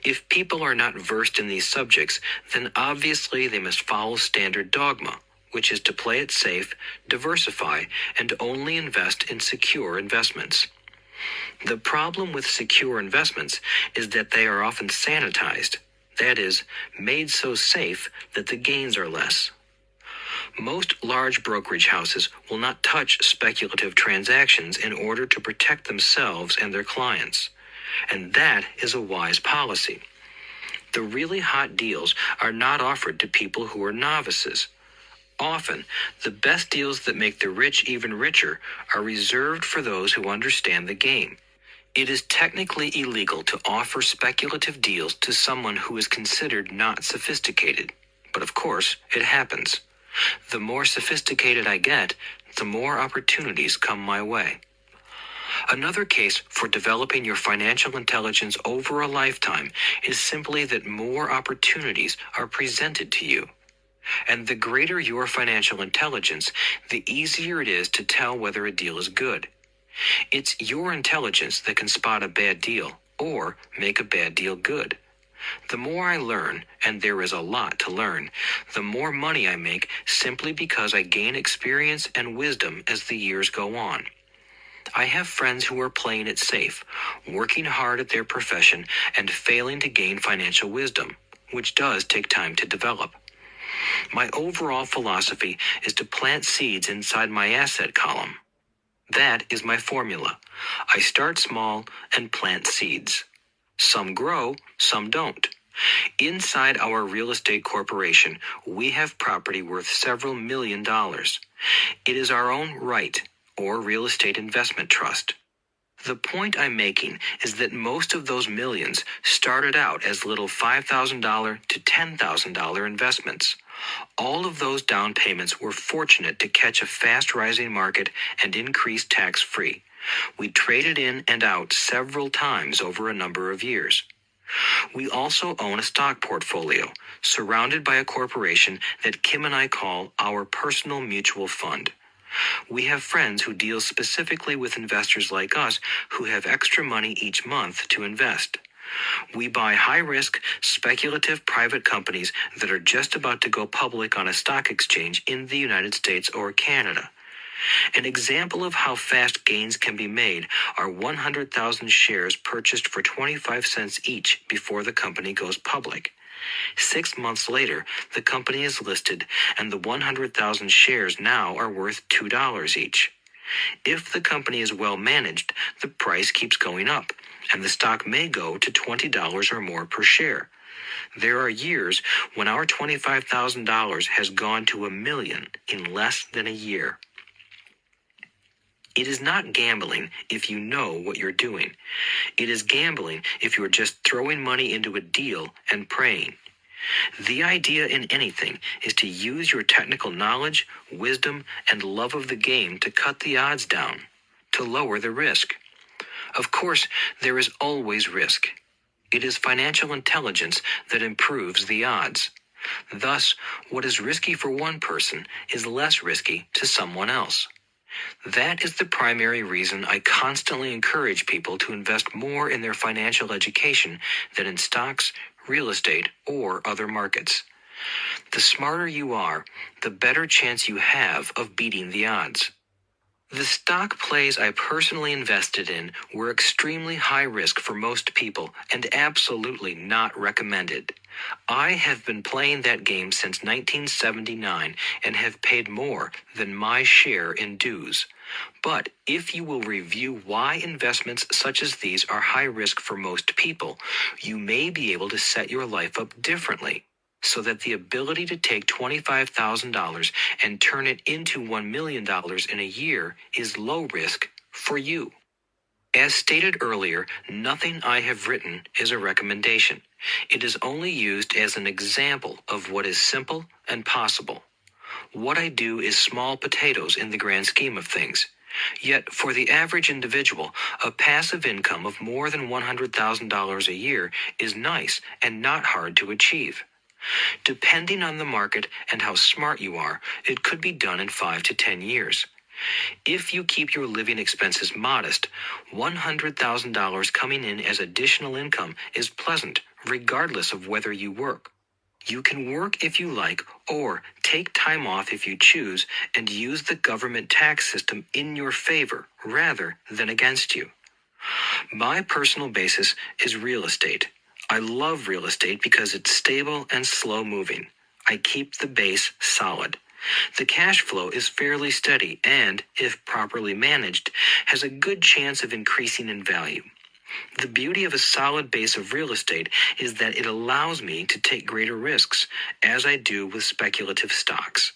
If people are not versed in these subjects, then obviously they must follow standard dogma, which is to play it safe, diversify, and only invest in secure investments. The problem with secure investments is that they are often sanitized, that is, made so safe that the gains are less. Most large brokerage houses will not touch speculative transactions in order to protect themselves and their clients, and that is a wise policy. The really hot deals are not offered to people who are novices. Often, the best deals that make the rich even richer are reserved for those who understand the game. It is technically illegal to offer speculative deals to someone who is considered not sophisticated, but of course, it happens. The more sophisticated I get, the more opportunities come my way. Another case for developing your financial intelligence over a lifetime is simply that more opportunities are presented to you. And the greater your financial intelligence, the easier it is to tell whether a deal is good. It's your intelligence that can spot a bad deal or make a bad deal good. The more I learn, and there is a lot to learn, the more money I make simply because I gain experience and wisdom as the years go on. I have friends who are playing it safe, working hard at their profession and failing to gain financial wisdom, which does take time to develop. My overall philosophy is to plant seeds inside my asset column. That is my formula. I start small and plant seeds. Some grow, some don't. Inside our real estate corporation, we have property worth several $1 million. It is our own right, or real estate investment trust. The point I'm making is that most of those millions started out as little $5,000 to $10,000 investments. All of those down payments were fortunate to catch a fast-rising market and increase tax-free. We traded in and out several times over a number of years. We also own a stock portfolio, surrounded by a corporation that Kim and I call our personal mutual fund. We have friends who deal specifically with investors like us who have extra money each month to invest. We buy high-risk, speculative private companies that are just about to go public on a stock exchange in the United States or Canada. An example of how fast gains can be made are 100,000 shares purchased for 25 cents each before the company goes public. 6 months later, the company is listed, and the 100,000 shares now are worth $2 each. If the company is well managed, the price keeps going up, and the stock may go to $20 or more per share. There are years when our $25,000 has gone to $1 million in less than a year. It is not gambling if you know what you're doing. It is gambling if you're just throwing money into a deal and praying. The idea in anything is to use your technical knowledge, wisdom, and love of the game to cut the odds down, to lower the risk. Of course, there is always risk. It is financial intelligence that improves the odds. Thus, what is risky for one person is less risky to someone else. That is the primary reason I constantly encourage people to invest more in their financial education than in stocks, real estate, or other markets. The smarter you are, the better chance you have of beating the odds. The stock plays I personally invested in were extremely high risk for most people and absolutely not recommended. I have been playing that game since 1979 and have paid more than my share in dues. But if you will review why investments such as these are high risk for most people, you may be able to set your life up differently, so that the ability to take $25,000 and turn it into $1 million in a year is low risk for you. As stated earlier, nothing I have written is a recommendation. It is only used as an example of what is simple and possible. What I do is small potatoes in the grand scheme of things. Yet, for the average individual, a passive income of more than $100,000 a year is nice and not hard to achieve. Depending on the market and how smart you are, it could be done in 5 to 10 years. If you keep your living expenses modest, $100,000 coming in as additional income is pleasant, regardless of whether you work. You can work if you like, or take time off if you choose, and use the government tax system in your favor rather than against you. My personal basis is real estate. I love real estate because it's stable and slow-moving. I keep the base solid. The cash flow is fairly steady and, if properly managed, has a good chance of increasing in value. The beauty of a solid base of real estate is that it allows me to take greater risks, as I do with speculative stocks.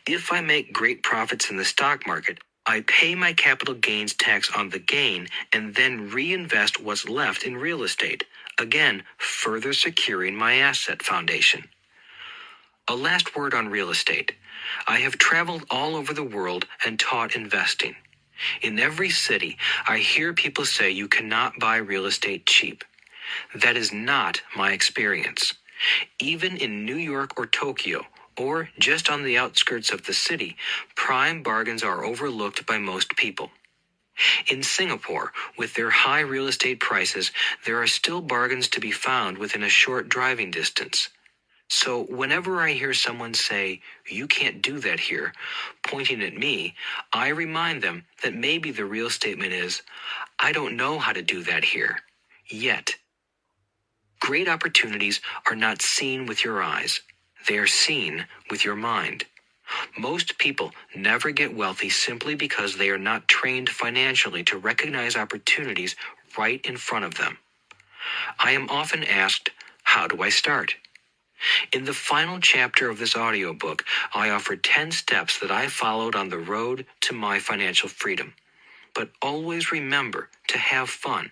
If I make great profits in the stock market, I pay my capital gains tax on the gain and then reinvest what's left in real estate, again, further securing my asset foundation. A last word on real estate. I have traveled all over the world and taught investing. In every city, I hear people say you cannot buy real estate cheap. That is not my experience. Even in New York or Tokyo, or just on the outskirts of the city, prime bargains are overlooked by most people. In Singapore, with their high real estate prices, there are still bargains to be found within a short driving distance. So whenever I hear someone say, "You can't do that here," pointing at me, I remind them that maybe the real statement is, "I don't know how to do that here. Yet." Great opportunities are not seen with your eyes. They are seen with your mind. Most people never get wealthy simply because they are not trained financially to recognize opportunities right in front of them. I am often asked, how do I start? In the final chapter of this audiobook, I offer 10 steps that I followed on the road to my financial freedom. But always remember to have fun.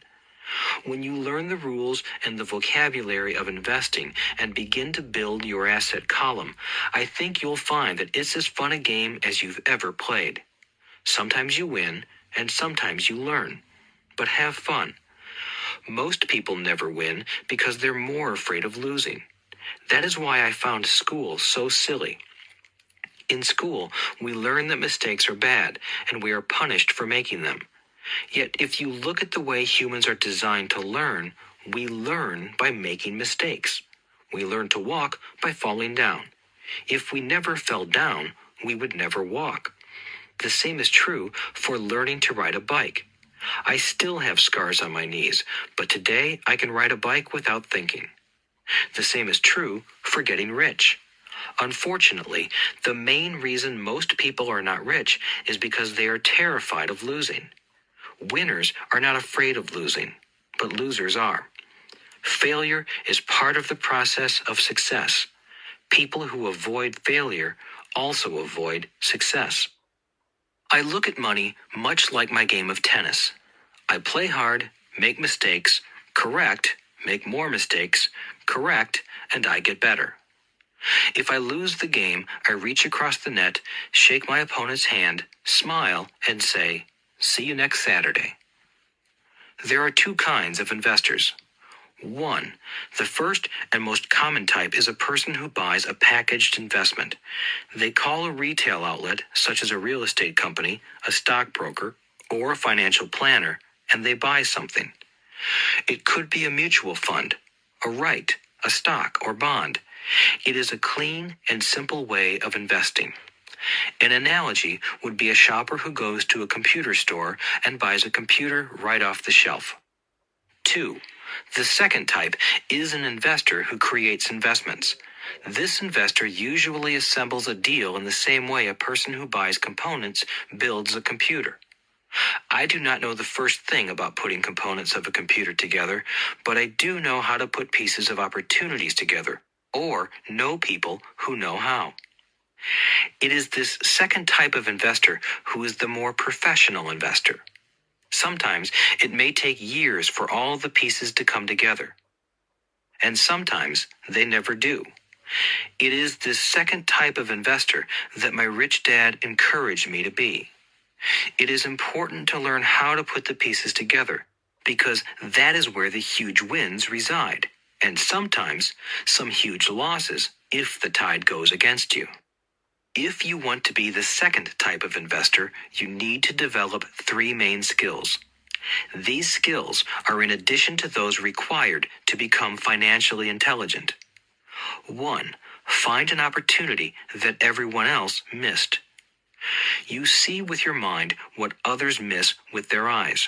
When you learn the rules and the vocabulary of investing and begin to build your asset column, I think you'll find that it's as fun a game as you've ever played. Sometimes you win, and sometimes you learn. But have fun. Most people never win because they're more afraid of losing. That is why I found school so silly. In school, we learn that mistakes are bad, and we are punished for making them. Yet if you look at the way humans are designed to learn, we learn by making mistakes. We learn to walk by falling down. If we never fell down, we would never walk. The same is true for learning to ride a bike. I still have scars on my knees, but today I can ride a bike without thinking. The same is true for getting rich. Unfortunately, the main reason most people are not rich is because they are terrified of losing. Winners are not afraid of losing, but losers are. Failure is part of the process of success. People who avoid failure also avoid success. I look at money much like my game of tennis. I play hard, make mistakes, correct, make more mistakes, correct, and I get better. If I lose the game, I reach across the net, shake my opponent's hand, smile, and say, "See you next Saturday." There are two kinds of investors. One, the first and most common type is a person who buys a packaged investment. They call a retail outlet, such as a real estate company, a stockbroker, or a financial planner, and they buy something. It could be a mutual fund, a right, a stock, or bond. It is a clean and simple way of investing. An analogy would be a shopper who goes to a computer store and buys a computer right off the shelf. 2. The second type is an investor who creates investments. This investor usually assembles a deal in the same way a person who buys components builds a computer. I do not know the first thing about putting components of a computer together, but I do know how to put pieces of opportunities together, or know people who know how. It is this second type of investor who is the more professional investor. Sometimes it may take years for all the pieces to come together. And sometimes they never do. It is this second type of investor that my rich dad encouraged me to be. It is important to learn how to put the pieces together, because that is where the huge wins reside, and sometimes some huge losses if the tide goes against you. If you want to be the second type of investor, you need to develop 3 main skills. These skills are in addition to those required to become financially intelligent. 1. Find an opportunity that everyone else missed. You see with your mind what others miss with their eyes.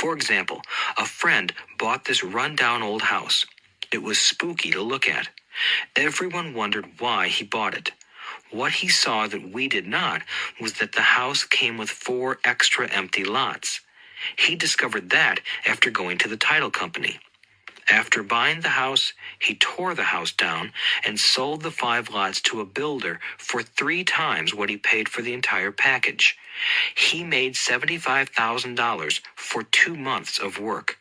For example, a friend bought this run-down old house. It was spooky to look at. Everyone wondered why he bought it. What he saw that we did not was that the house came with 4 extra empty lots. He discovered that after going to the title company. After buying the house, he tore the house down and sold the 5 lots to a builder for 3 times what he paid for the entire package. He made $75,000 for 2 months of work.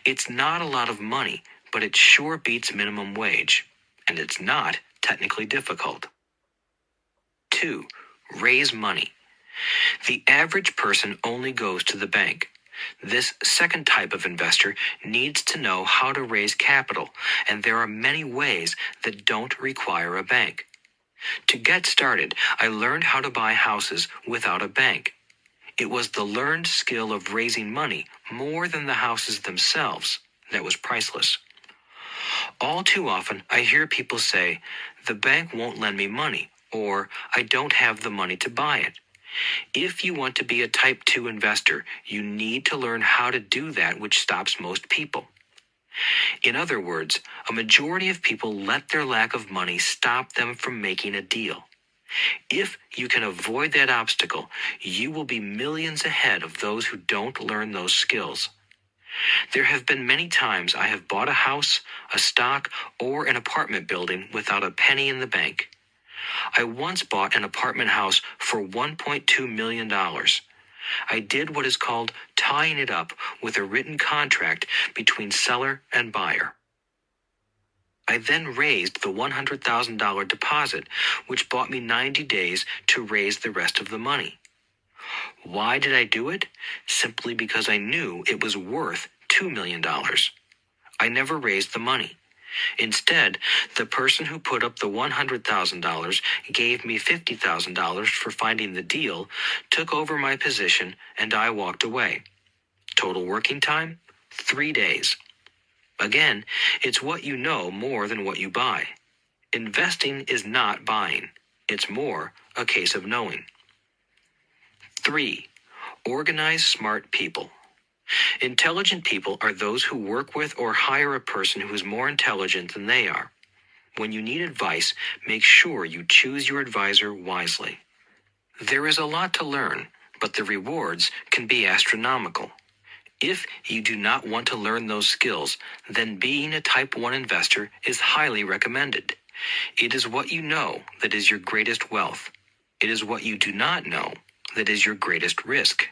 It's not a lot of money, but it sure beats minimum wage. And it's not technically difficult. 2. Raise money. The average person only goes to the bank. This second type of investor needs to know how to raise capital, and there are many ways that don't require a bank. To get started, I learned how to buy houses without a bank. It was the learned skill of raising money more than the houses themselves that was priceless. All too often, I hear people say, "The bank won't lend me money," or "I don't have the money to buy it." If you want to be a type 2 investor, you need to learn how to do that which stops most people. In other words, a majority of people let their lack of money stop them from making a deal. If you can avoid that obstacle, you will be millions ahead of those who don't learn those skills. There have been many times I have bought a house, a stock, or an apartment building without a penny in the bank. I once bought an apartment house for $1.2 million. I did what is called tying it up with a written contract between seller and buyer. I then raised the $100,000 deposit, which bought me 90 days to raise the rest of the money. Why did I do it? Simply because I knew it was worth $2 million. I never raised the money. Instead, the person who put up the $100,000 gave me $50,000 for finding the deal, took over my position, and I walked away. Total working time? 3 days. Again, it's what you know more than what you buy. Investing is not buying. It's more a case of knowing. 3. Organize smart people. Intelligent people are those who work with or hire a person who is more intelligent than they are. When you need advice, make sure you choose your advisor wisely. There is a lot to learn, but the rewards can be astronomical. If you do not want to learn those skills, then being a Type 1 investor is highly recommended. It is what you know that is your greatest wealth. It is what you do not know that is your greatest risk.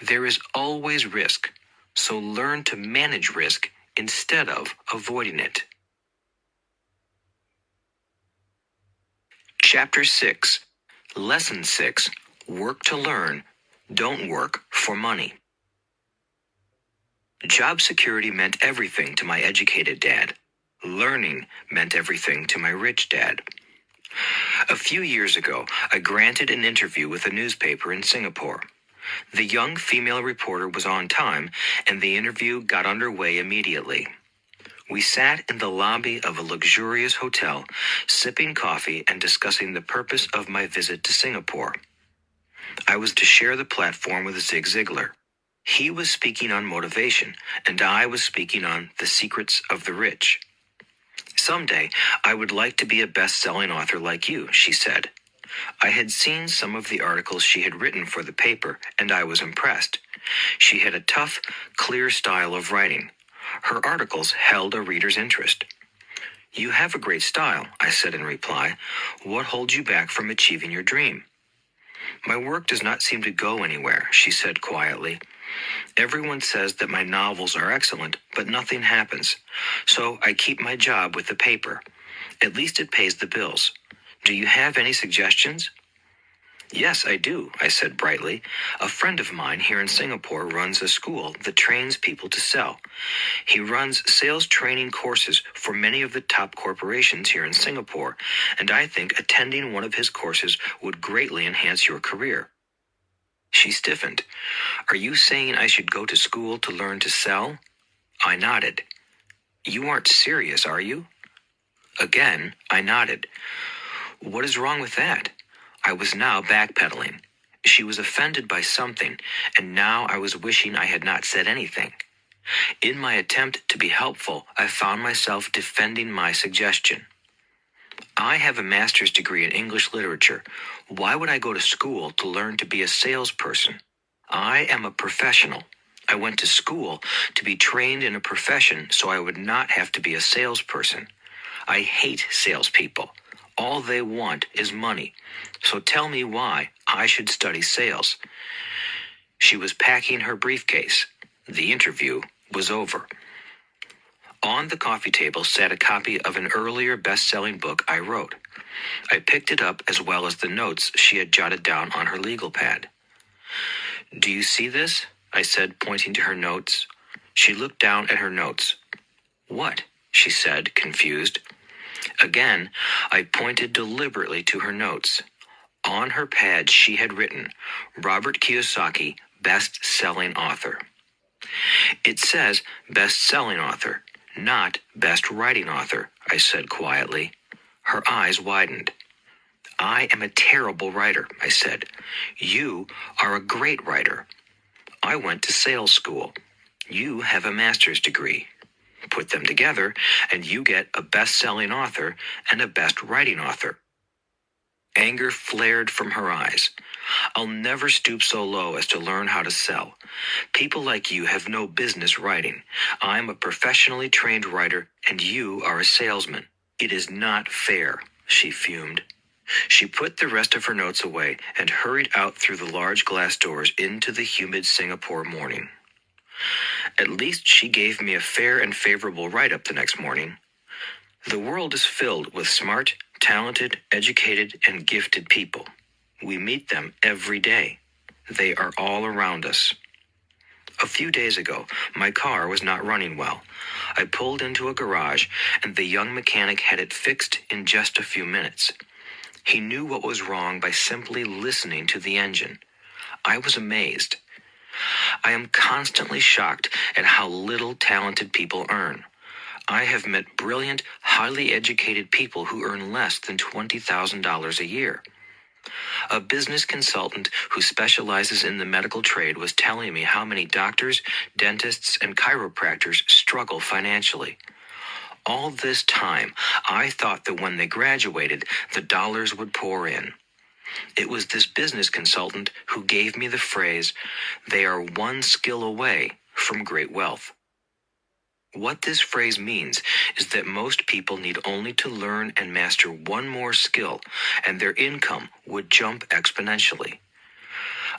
There is always risk, so learn to manage risk instead of avoiding it. Chapter 6. Lesson 6. Work to learn. Don't work for money. Job security meant everything to my educated dad. Learning meant everything to my rich dad. A few years ago, I granted an interview with a newspaper in Singapore. The young female reporter was on time, and the interview got underway immediately. We sat in the lobby of a luxurious hotel, sipping coffee and discussing the purpose of my visit to Singapore. I was to share the platform with Zig Ziglar. He was speaking on motivation, and I was speaking on the secrets of the rich. "Someday, I would like to be a best-selling author like you," she said. I had seen some of the articles she had written for the paper, and I was impressed. She had a tough, clear style of writing. Her articles held a reader's interest. "You have a great style," I said in reply. "What holds you back from achieving your dream?" "My work does not seem to go anywhere," she said quietly. "Everyone says that my novels are excellent, but nothing happens. So I keep my job with the paper. At least it pays the bills. Do you have any suggestions?" "Yes, I do," I said brightly. "A friend of mine here in Singapore runs a school that trains people to sell. He runs sales training courses for many of the top corporations here in Singapore, and I think attending one of his courses would greatly enhance your career." She stiffened. "Are you saying I should go to school to learn to sell?" I nodded. "You aren't serious, are you?" Again, I nodded. "What is wrong with that?" I was now backpedaling. She was offended by something, and now I was wishing I had not said anything. In my attempt to be helpful, I found myself defending my suggestion. I have a master's degree in English literature. Why would I go to school to learn to be a salesperson? I am a professional. I went to school to be trained in a profession so I would not have to be a salesperson. I hate salespeople. All they want is money. So tell me why I should study sales. She was packing her briefcase. The interview was over. On the coffee table sat a copy of an earlier best-selling book I wrote. I picked it up as well as the notes she had jotted down on her legal pad. "Do you see this?" I said, pointing to her notes. She looked down at her notes. "What?" she said, confused. Again, I pointed deliberately to her notes. On her pad she had written, "Robert Kiosaki, best-selling author." "It says best-selling author, not best writing author," I said quietly. Her eyes widened. "I am a terrible writer," I said. "You are a great writer. I went to sales school. You have a master's degree. Put them together, and you get a best-selling author and a best writing author." Anger flared from her eyes. "I'll never stoop so low as to learn how to sell. People like you have no business writing. I'm a professionally trained writer, and you are a salesman. It is not fair," she fumed. She put the rest of her notes away and hurried out through the large glass doors into the humid Singapore morning. At least she gave me a fair and favorable write-up the next morning. The world is filled with smart, talented, educated, and gifted people. We meet them every day. They are all around us. A few days ago, my car was not running well. I pulled into a garage, and the young mechanic had it fixed in just a few minutes. He knew what was wrong by simply listening to the engine. I was amazed. I am constantly shocked at how little talented people earn. I have met brilliant, highly educated people who earn less than $20,000 a year. A business consultant who specializes in the medical trade was telling me how many doctors, dentists, and chiropractors struggle financially. All this time, I thought that when they graduated, the dollars would pour in. It was this business consultant who gave me the phrase, "They are one skill away from great wealth." What this phrase means is that most people need only to learn and master one more skill, and their income would jump exponentially.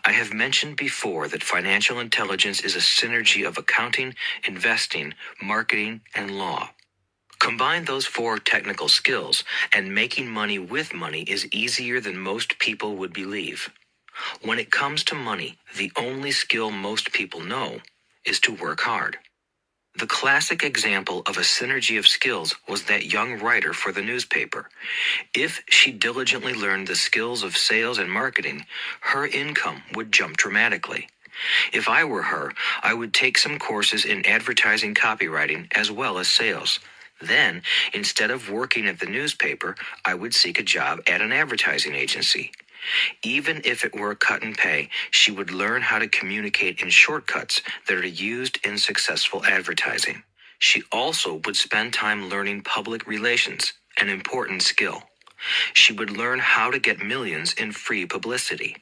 I have mentioned before that financial intelligence is a synergy of accounting, investing, marketing, and law. Combine those four technical skills, and making money with money is easier than most people would believe. When it comes to money, the only skill most people know is to work hard. The classic example of a synergy of skills was that young writer for the newspaper. If she diligently learned the skills of sales and marketing, her income would jump dramatically. If I were her, I would take some courses in advertising copywriting as well as sales. Then, instead of working at the newspaper, I would seek a job at an advertising agency. Even if it were a cut in pay, she would learn how to communicate in shortcuts that are used in successful advertising. She also would spend time learning public relations, an important skill. She would learn how to get millions in free publicity.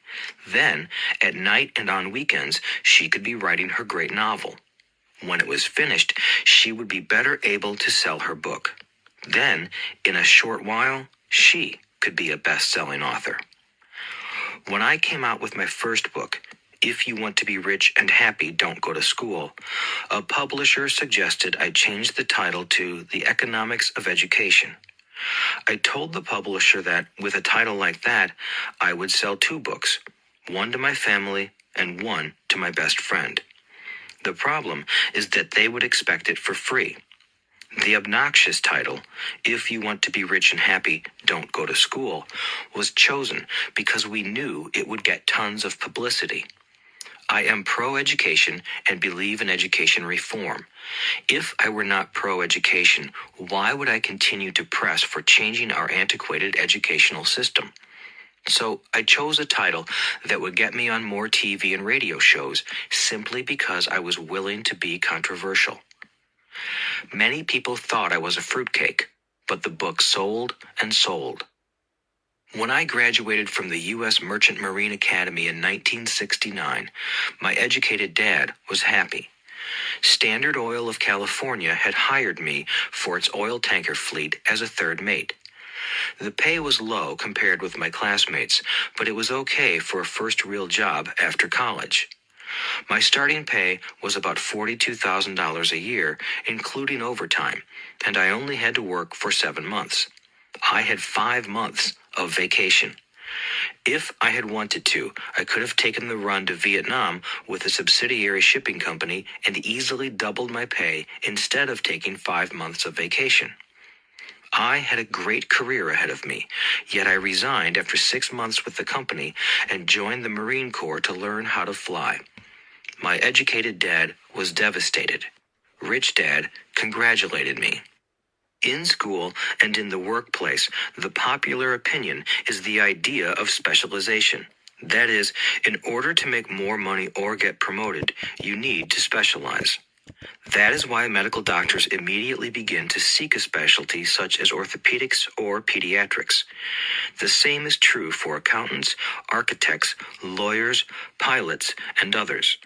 Then, at night and on weekends, she could be writing her great novel. When it was finished, she would be better able to sell her book. Then, in a short while, she could be a best-selling author. When I came out with my first book, If You Want to Be Rich and Happy, Don't Go to School, a publisher suggested I change the title to The Economics of Education. I told the publisher that, with a title like that, I would sell 2 books, one to my family and one to my best friend. The problem is that they would expect it for free. The obnoxious title, If You Want to Be Rich and Happy, Don't Go to School, was chosen because we knew it would get tons of publicity. I am pro-education and believe in education reform. If I were not pro-education, why would I continue to press for changing our antiquated educational system? So I chose a title that would get me on more TV and radio shows simply because I was willing to be controversial. Many people thought I was a fruitcake, but the book sold and sold. When I graduated from the U.S. Merchant Marine Academy in 1969, my educated dad was happy. Standard Oil of California had hired me for its oil tanker fleet as a third mate. The pay was low compared with my classmates, but it was okay for a first real job after college. My starting pay was about $42,000 a year, including overtime, and I only had to work for 7 months. I had 5 months of vacation. If I had wanted to, I could have taken the run to Vietnam with a subsidiary shipping company and easily doubled my pay instead of taking 5 months of vacation. I had a great career ahead of me, yet I resigned after 6 months with the company and joined the Marine Corps to learn how to fly. My educated dad was devastated. Rich Dad congratulated me. In school and in the workplace, the popular opinion is the idea of specialization. That is, in order to make more money or get promoted, you need to specialize. That is why medical doctors immediately begin to seek a specialty such as orthopedics or pediatrics. The same is true for accountants, architects, lawyers, pilots, and others.